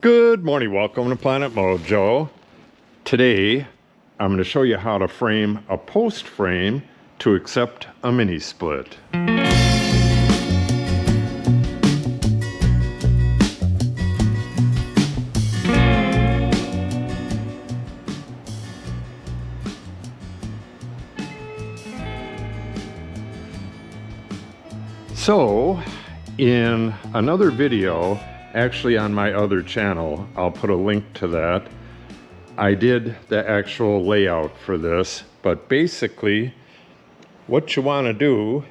Good morning, welcome to Planet Mojo. Today I'm going to show you how to frame a post frame to accept a mini split. So in another video, actually on my other channel, I'll put a link to that, I did the actual layout for this, but basically what you want to do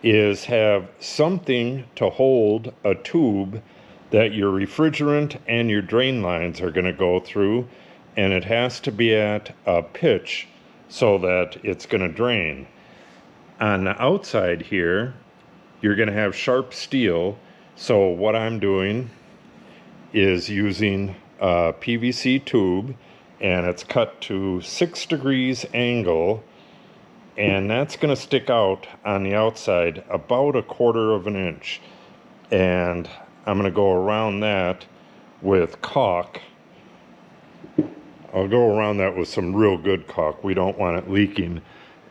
is have something to hold a tube that your refrigerant and your drain lines are going to go through, and it has to be at a pitch so that it's going to drain. On the outside here, you're going to have sharp steel. So what I'm doing is using a PVC tube, and it's cut to 6 degrees angle, and that's going to stick out on the outside about 1/4 of an inch. And I'm going to go around that with caulk. I'll go around that with some real good caulk. We don't want it leaking.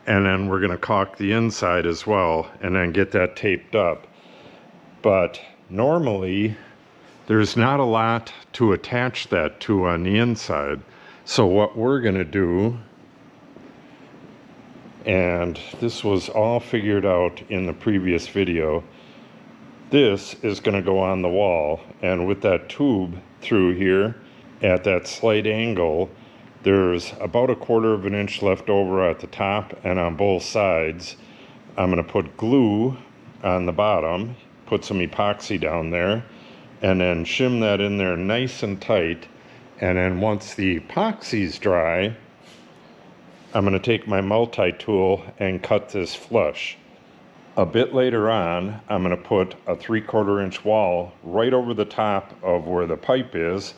And then we're going to caulk the inside as well, and then get that taped up. But normally there's not a lot to attach that to on the inside. So what we're going to do, and this was all figured out in the previous video, this is going to go on the wall, and with that tube through here at that slight angle, there's about 1/4 of an inch left over at the top and on both sides. I'm going to put glue on the bottom, put some epoxy down there, and then shim that in there nice and tight. And then once the epoxy's dry, I'm going to take my multi-tool and cut this flush. A bit later on, I'm going to put a 3/4 inch wall right over the top of where the pipe is,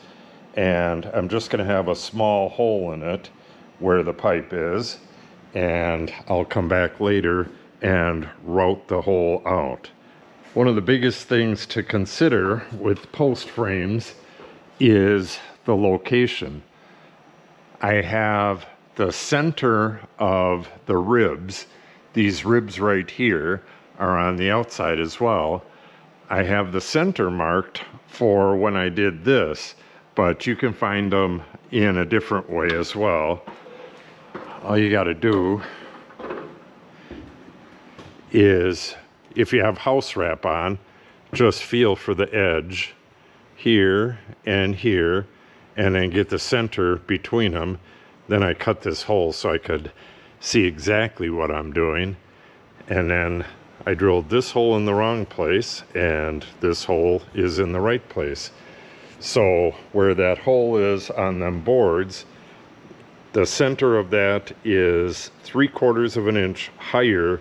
and I'm just going to have a small hole in it where the pipe is, and I'll come back later and route the hole out. One of the biggest things to consider with post frames is the location. I have the center of the ribs. These ribs right here are on the outside as well. I have the center marked for when I did this, but you can find them in a different way as well. All you got to do is, if you have house wrap on, just feel for the edge here and here, and then get the center between them. Then I cut this hole so I could see exactly what I'm doing. And then I drilled this hole in the wrong place, and this hole is in the right place. So where that hole is on them boards, the center of that is 3/4 of an inch higher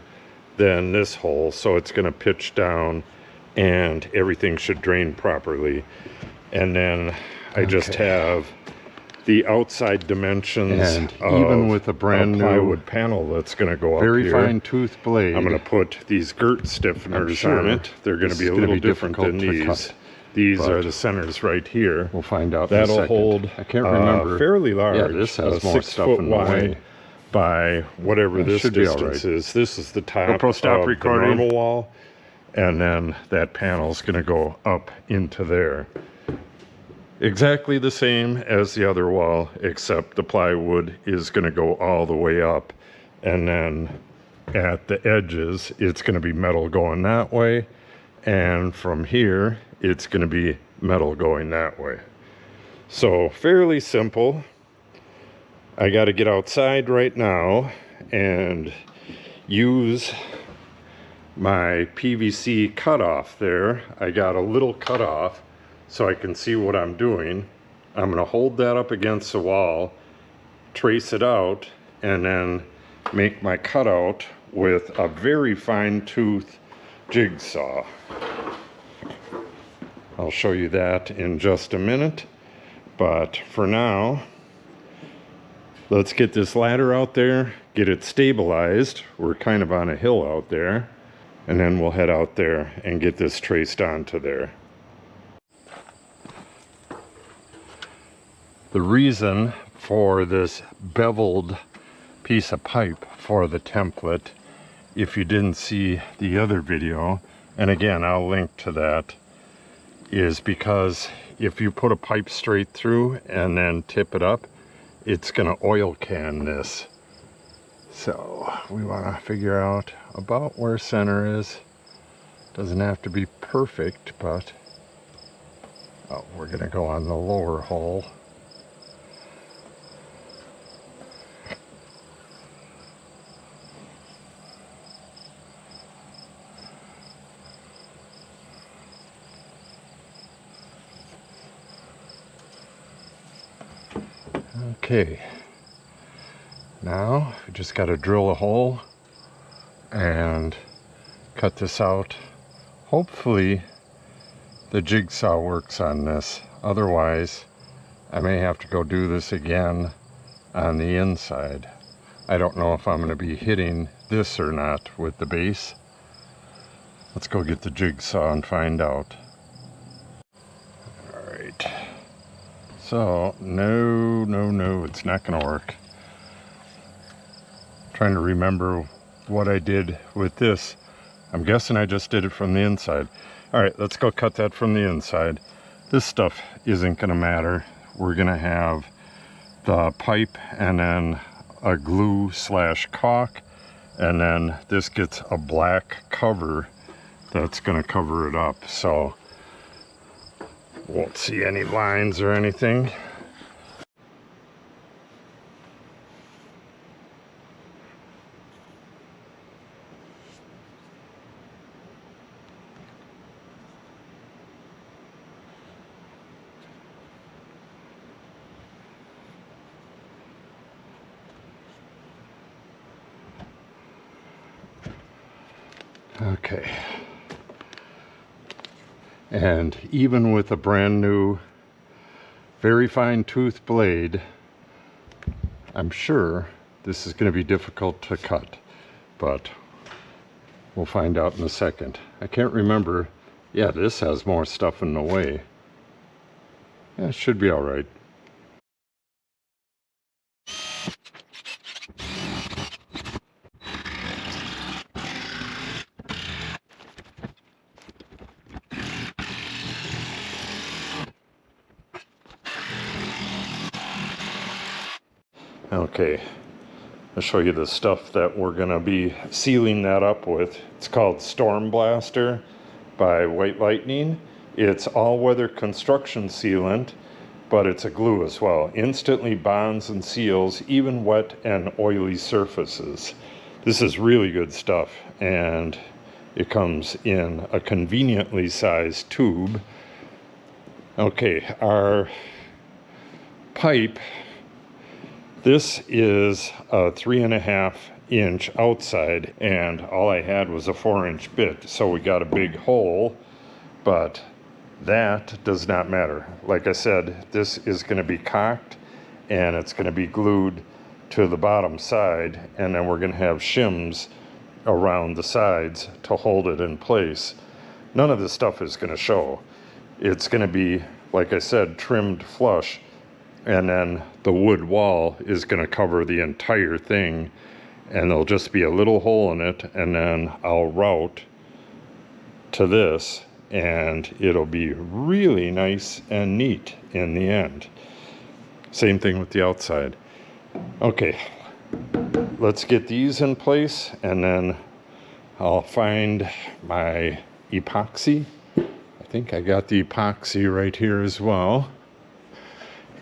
than this hole, so it's going to pitch down and everything should drain properly. And then I just have the outside dimensions, and even with a brand new plywood panel that's going to go up here. Very fine tooth blade. I'm going to put these girt stiffeners on it. They're going to be a little different than these. These are the centers right here. We'll find out. That'll hold, I can't remember, fairly large. Yeah, this has more 6 stuff in the way by whatever this distance is. This is the top of the normal wall, and then that panel's going to go up into there. Exactly the same as the other wall, except the plywood is going to go all the way up, and then at the edges it's going to be metal going that way, and from here it's going to be metal going that way. So fairly simple. I got to get outside right now and use my PVC cutoff there. I got a little cutoff so I can see what I'm doing. I'm going to hold that up against the wall, trace it out, and then make my cutout with a very fine tooth jigsaw. I'll show you that in just a minute, but for now, let's get this ladder out there, get it stabilized. We're kind of on a hill out there, and then we'll head out there and get this traced onto there. The reason for this beveled piece of pipe for the template, if you didn't see the other video, and again I'll link to that, is because if you put a pipe straight through and then tip it up, it's gonna oil can this. So we want to figure out about where center is. Doesn't have to be perfect, but we're gonna go on the lower hole. Okay, now we just got to drill a hole and cut this out. Hopefully the jigsaw works on this. Otherwise, I may have to go do this again on the inside. I don't know if I'm going to be hitting this or not with the base. Let's go get the jigsaw and find out. Alright. So, no, it's not going to work. Trying to remember what I did with this. I'm guessing I just did it from the inside. Alright, let's go cut that from the inside. This stuff isn't going to matter. We're going to have the pipe and then a glue / caulk, and then this gets a black cover that's going to cover it up, so won't see any lines or anything. Okay, and even with a brand new, very fine tooth blade, I'm sure this is going to be difficult to cut, but we'll find out in a second. I can't remember. Yeah, this has more stuff in the way. Yeah, it should be all right. Okay, I'll show you the stuff that we're going to be sealing that up with. It's called Storm Blaster by White Lightning. It's all-weather construction sealant, but it's a glue as well. Instantly bonds and seals even wet and oily surfaces. This is really good stuff, and it comes in a conveniently sized tube. Okay, our pipe, this is a 3.5 inch outside, and all I had was a 4-inch bit, so we got a big hole, but that does not matter. Like I said, this is going to be caulked and it's going to be glued to the bottom side, and then we're going to have shims around the sides to hold it in place. None of this stuff is going to show. It's going to be, like I said, trimmed flush, and then the wood wall is going to cover the entire thing, and there'll just be a little hole in it, and then I'll route to this, and it'll be really nice and neat in the end. Same thing with the outside. Okay, let's get these in place, and then I'll find my epoxy. I think I got the epoxy right here as well.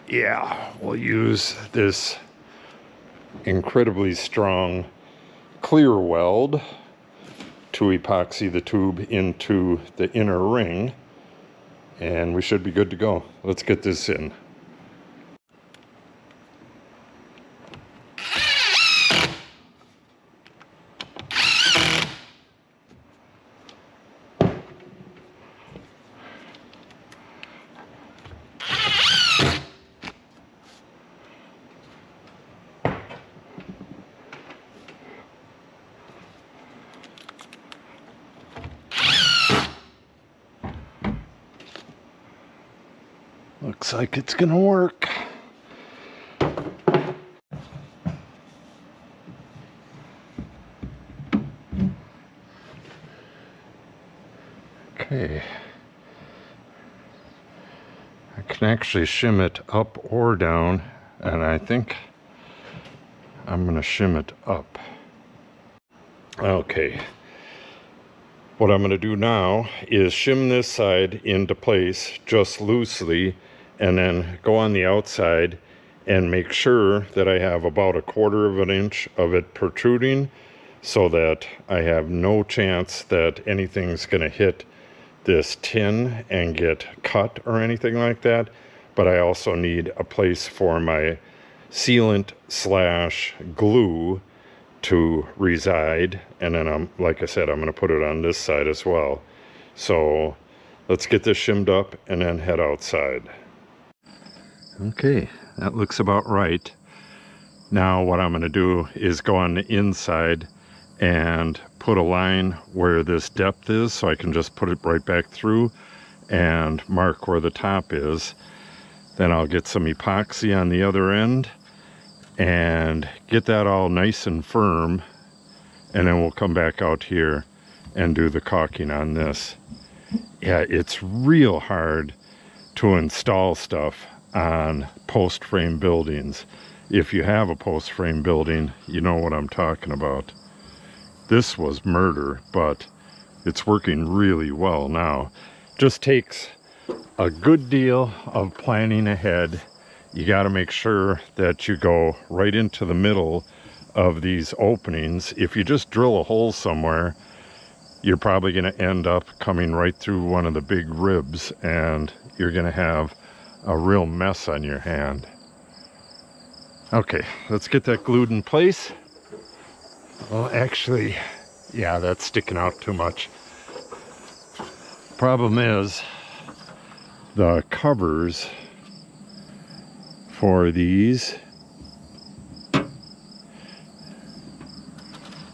Yeah, we'll use this incredibly strong clear weld to epoxy the tube into the inner ring, and we should be good to go. Let's get this in. Looks like it's gonna work. I can actually shim it up or down, and I think I'm gonna shim it up. Okay, what I'm gonna do now is shim this side into place just loosely, and then go on the outside and make sure that I have about 1/4 of an inch of it protruding, so that I have no chance that anything's gonna hit this tin and get cut or anything like that. But I also need a place for my sealant / glue to reside, and then like I said, I'm going to put it on this side as well. So let's get this shimmed up and then head outside. Okay, that looks about right. Now what I'm going to do is go on the inside and put a line where this depth is, so I can just put it right back through and mark where the top is. Then I'll get some epoxy on the other end and get that all nice and firm, and then we'll come back out here and do the caulking on this. Yeah, it's real hard to install stuff on post frame buildings. If you have a post frame building, you know what I'm talking about. This was murder, but it's working really well now. Just takes a good deal of planning ahead. You got to make sure that you go right into the middle of these openings. If you just drill a hole somewhere, you're probably going to end up coming right through one of the big ribs, and you're going to have a real mess on your hand. Okay, let's get that glued in place. Well, actually, yeah, that's sticking out too much. Problem is, the covers for these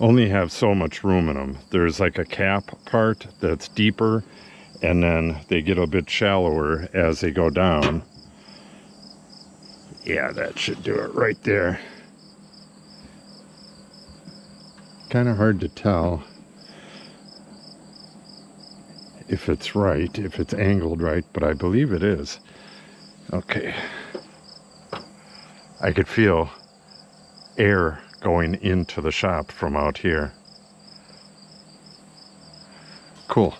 only have so much room in them. There's like a cap part that's deeper, and then they get a bit shallower as they go down. Yeah, that should do it right there. Kind of hard to tell if it's right, if it's angled right, but I believe it is. Okay. I could feel air going into the shop from out here. Cool.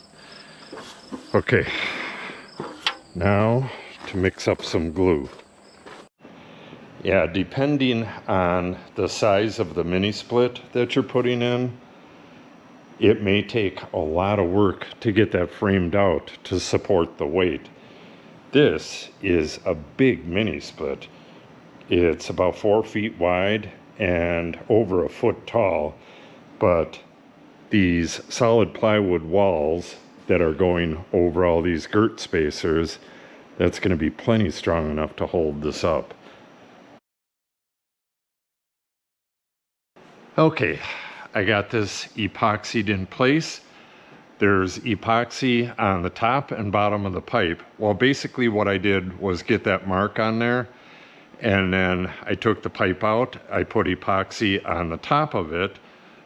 Okay. Now to mix up some glue. Yeah, depending on the size of the mini split that you're putting in, it may take a lot of work to get that framed out to support the weight. This is a big mini split. It's about 4 feet wide and over 1 foot tall, but these solid plywood walls that are going over all these girt spacers, that's going to be plenty strong enough to hold this up. Okay, I got this epoxied in place. There's epoxy on the top and bottom of the pipe. Well, basically what I did was get that mark on there, and then I took the pipe out, I put epoxy on the top of it,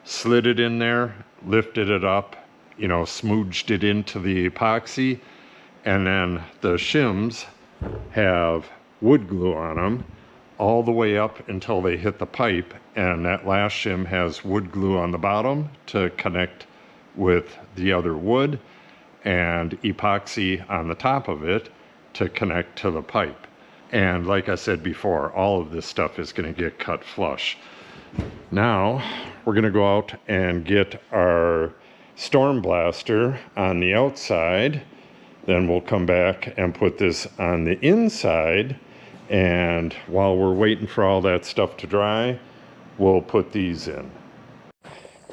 slid it in there, lifted it up, you know, smooched it into the epoxy, and then the shims have wood glue on them all the way up until they hit the pipe, and that last shim has wood glue on the bottom to connect with the other wood, and epoxy on the top of it to connect to the pipe. And like I said before, all of this stuff is going to get cut flush. Now we're going to go out and get our storm blaster on the outside. Then we'll come back and put this on the inside, and while we're waiting for all that stuff to dry, we'll put these in.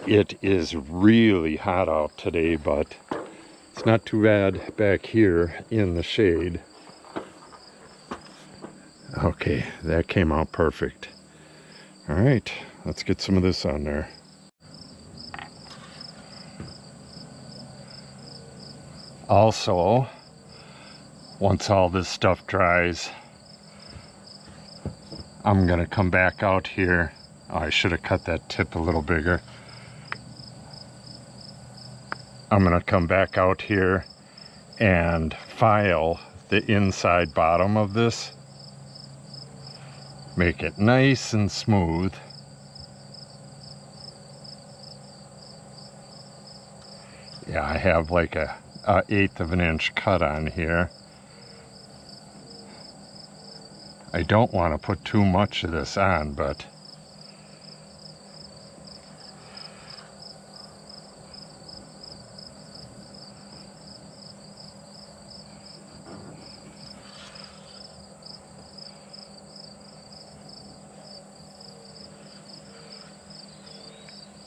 It is really hot out today, but it's not too bad back here in the shade. Okay, that came out perfect. All right, let's get some of this on there. Also, once all this stuff dries, I'm gonna come back out here. Oh, I should have cut that tip a little bigger. I'm gonna come back out here and file the inside bottom of this. Make it nice and smooth. Yeah, I have like a 1/8 of an inch cut on here. I don't want to put too much of this on, but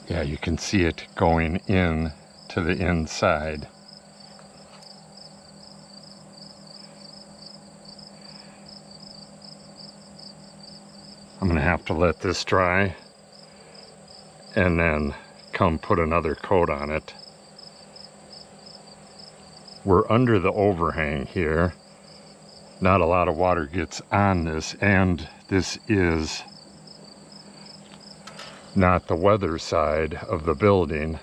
yeah, you can see it going in to the inside. I'm gonna have to let this dry and then come put another coat on it. We're under the overhang here. Not a lot of water gets on this, and this is not the weather side of the building.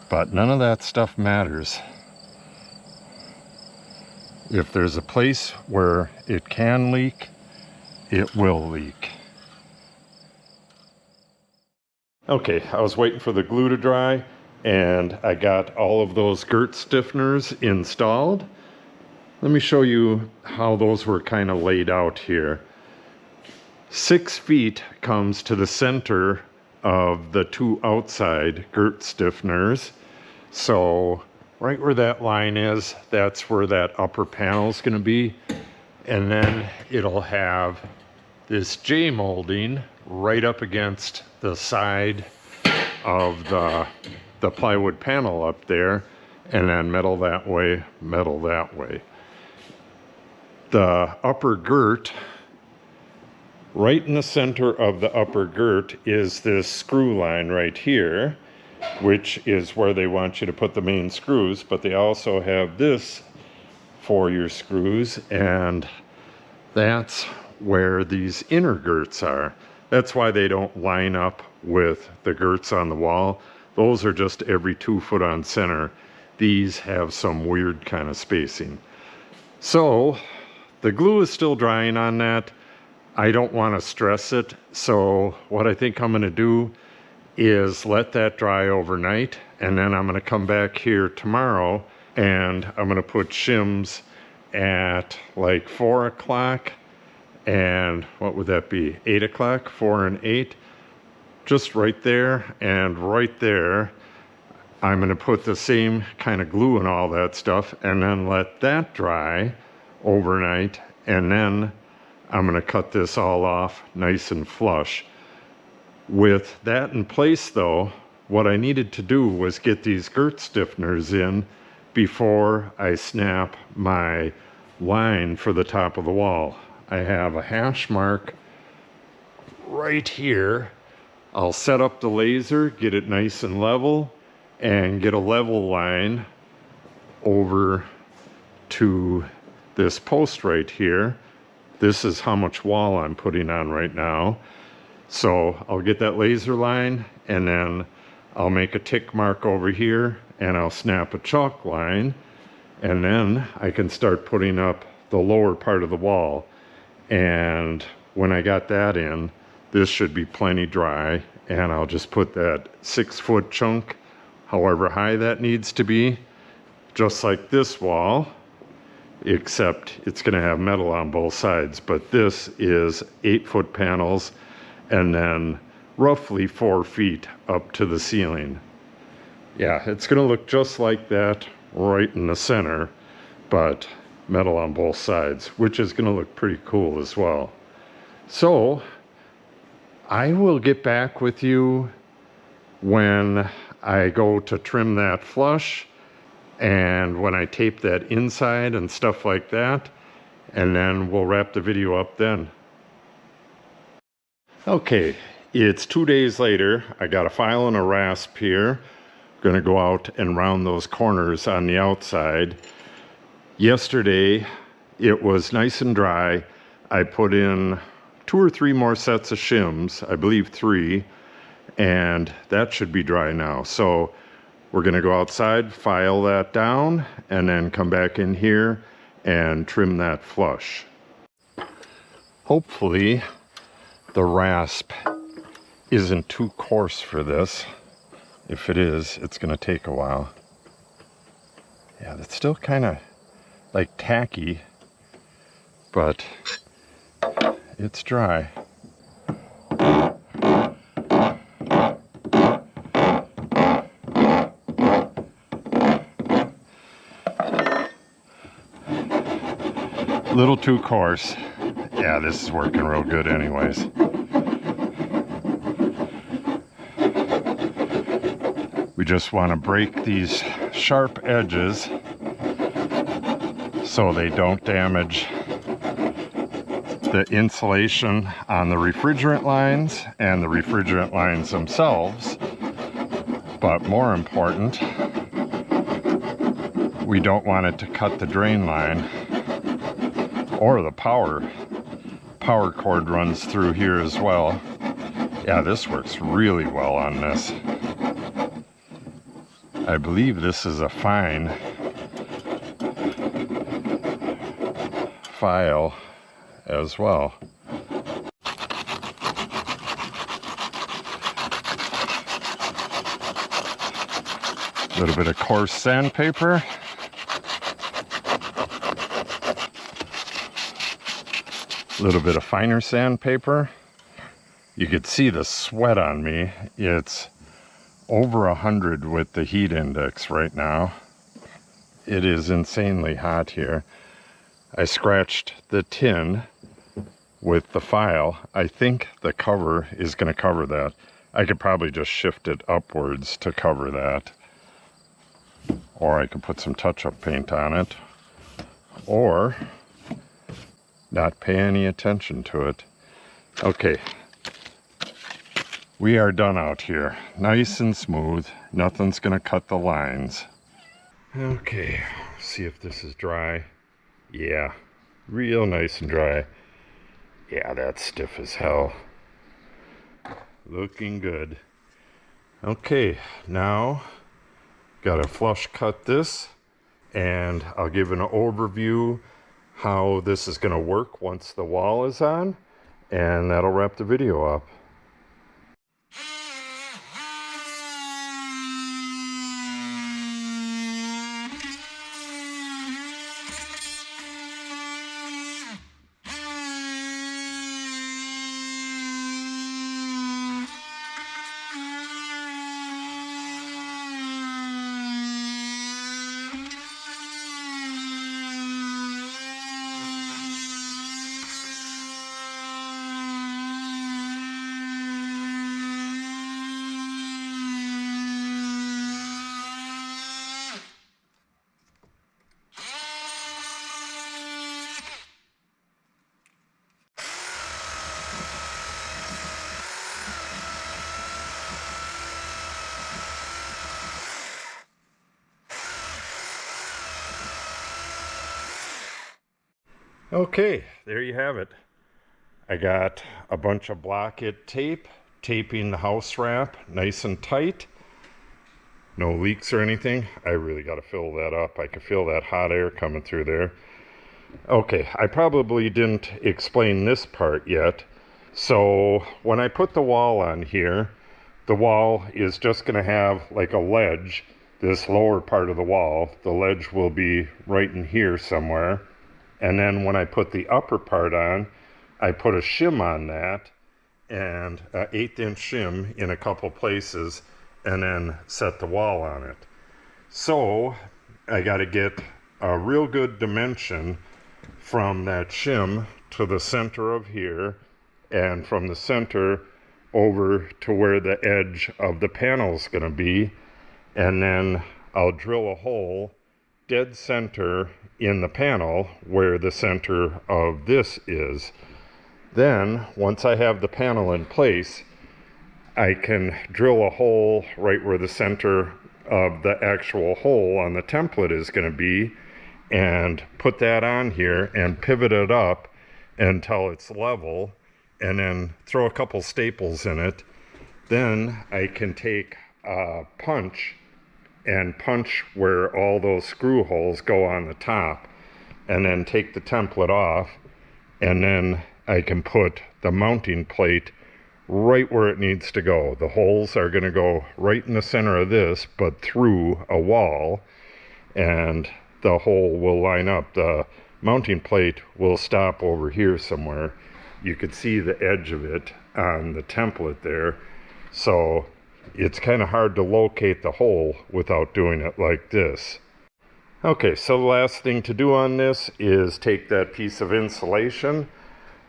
But none of that stuff matters. If there's a place where it can leak, it will leak. Okay, I was waiting for the glue to dry, and I got all of those girt stiffeners installed. Let me show you how those were kind of laid out here. 6 feet comes to the center of the 2 outside girt stiffeners. So right where that line is, that's where that upper panel is going to be. And then it'll have this J molding right up against the side of the plywood panel up there, and then metal that way, metal that way. The upper girt, right in the center of the upper girt is this screw line right here, which is where they want you to put the main screws, but they also have this for your screws, and that's where these inner girts are. That's why they don't line up with the girts on the wall. Those are just every 2 foot on center. These have some weird kind of spacing. So the glue is still drying on that. I don't want to stress it, so what I think I'm going to do is let that dry overnight, and then I'm going to come back here tomorrow and I'm going to put shims at like 4 o'clock, and what would that be, 8 o'clock, 4 and 8, just right there, and right there I'm going to put the same kind of glue and all that stuff, and then let that dry overnight, and then I'm going to cut this all off nice and flush. With that in place though, what I needed to do was get these girt stiffeners in before I snap my line for the top of the wall. I have a hash mark right here. I'll set up the laser, get it nice and level, and get a level line over to this post right here. This is how much wall I'm putting on right now. So I'll get that laser line, and then I'll make a tick mark over here, and I'll snap a chalk line, and then I can start putting up the lower part of the wall. And when I got that in, this should be plenty dry, and I'll just put that 6 foot chunk, however high that needs to be, just like this wall, except it's going to have metal on both sides. But this is 8 foot panels, and then roughly 4 feet up to the ceiling. Yeah, it's going to look just like that right in the center, but metal on both sides, which is going to look pretty cool as well. So I will get back with you when I go to trim that flush, and when I tape that inside and stuff like that, and then we'll wrap the video up then. Okay, it's 2 days later. I got a file and a rasp here. Gonna go out and round those corners on the outside. Yesterday, it was nice and dry. I put in 2 or 3 more sets of shims, I believe 3, and that should be dry now. So we're going to go outside, file that down, and then come back in here and trim that flush. Hopefully the rasp isn't too coarse for this. If it is, it's going to take a while. Yeah, that's still kind of like tacky, but it's dry. A little too coarse. Yeah, this is working real good anyways. We just want to break these sharp edges so they don't damage the insulation on the refrigerant lines and the refrigerant lines themselves. But more important, we don't want it to cut the drain line or the power cord runs through here as well. Yeah, this works really well on this. I believe this is a fine file as well. A little bit of coarse sandpaper. A little bit of finer sandpaper. You could see the sweat on me. It's over 100 with the heat index right now. It is insanely hot here. I scratched the tin with the file. I think the cover is going to cover that. I could probably just shift it upwards to cover that. Or I could put some touch-up paint on it. Or not pay any attention to it. Okay. We are done out here. Nice and smooth. Nothing's going to cut the lines. Okay. See if this is dry. Yeah. Real nice and dry. Yeah, that's stiff as hell. Looking good. Okay. Now, got to flush cut this. And I'll give an overview how this is going to work once the wall is on. And that'll wrap the video up. Okay, there you have it. I got a bunch of block-it tape, taping the house wrap nice and tight. No leaks or anything. I really got to fill that up. I can feel that hot air coming through there. Okay, I probably didn't explain this part yet. So when I put the wall on here, the wall is just going to have like a ledge, this lower part of the wall. The ledge will be right in here somewhere. And then when I put the upper part on, I put a shim on that, and an 1/8" shim in a couple places, and then set the wall on it. So I got to get a real good dimension from that shim to the center of here, and from the center over to where the edge of the panel is going to be. And then I'll drill a hole dead center in the panel where the center of this is. Then once I have the panel in place, I can drill a hole right where the center of the actual hole on the template is going to be, and put that on here and pivot it up until it's level, and then throw a couple staples in it. Then I can take a punch and punch where all those screw holes go on the top, and then take the template off, and then I can put the mounting plate right where it needs to go. The holes are going to go right in the center of this, but through a wall, and the hole will line up. The mounting plate will stop over here somewhere. You could see the edge of it on the template there, so it's kind of hard to locate the hole without doing it like this. Okay, so the last thing to do on this is take that piece of insulation,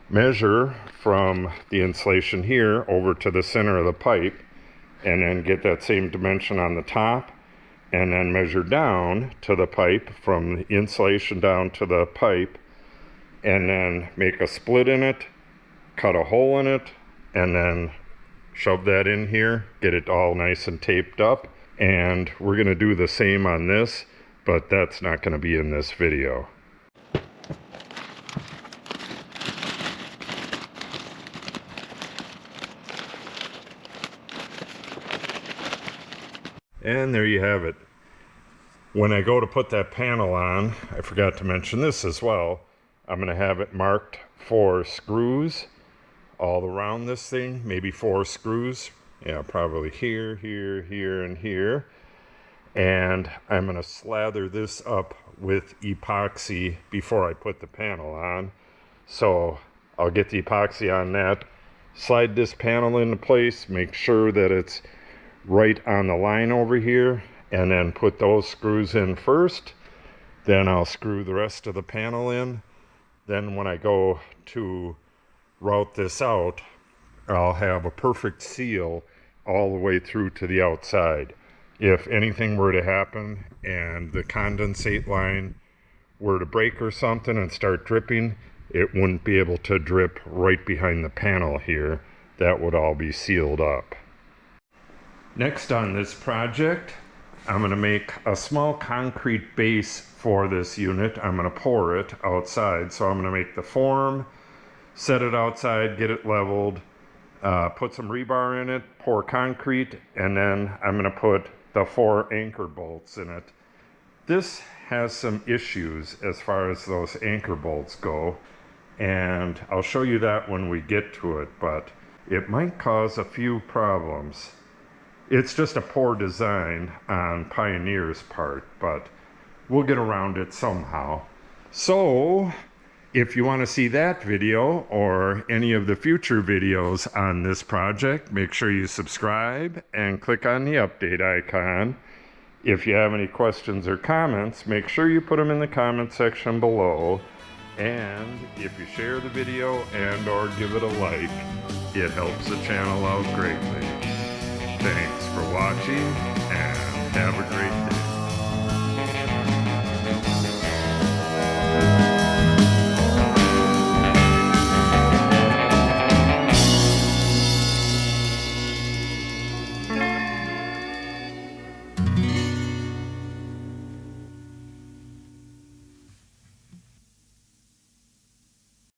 measure from the insulation here over to the center of the pipe, and then get that same dimension on the top, and then measure down to the pipe from the insulation down to the pipe, and then make a split in it, cut a hole in it, and then shove that in here, get it all nice and taped up. And we're going to do the same on this, but that's not going to be in this video. And there you have it. When I go to put that panel on, I forgot to mention this as well, I'm going to have it marked for screws all around this thing, maybe 4 screws. Yeah, probably here, here, here, and here. And I'm going to slather this up with epoxy before I put the panel on. So I'll get the epoxy on that, slide this panel into place, make sure that it's right on the line over here, and then put those screws in first. Then I'll screw the rest of the panel in. Then when I go to route this out, I'll have a perfect seal all the way through to the outside. If anything were to happen and the condensate line were to break or something and start dripping, it wouldn't be able to drip right behind the panel here. That would all be sealed up. Next on this project, I'm going to make a small concrete base for this unit. I'm going to pour it outside. So I'm going to make the form, set it outside, get it leveled, put some rebar in it, pour concrete, and then I'm going to put the 4 anchor bolts in it. This has some issues as far as those anchor bolts go, and I'll show you that when we get to it, but it might cause a few problems. It's just a poor design on Pioneer's part, but we'll get around it somehow. So if you want to see that video or any of the future videos on this project, make sure you subscribe and click on the update icon. If you have any questions or comments, make sure you put them in the comment section below. And if you share the video and or give it a like, it helps the channel out greatly. Thanks for watching and have a great day.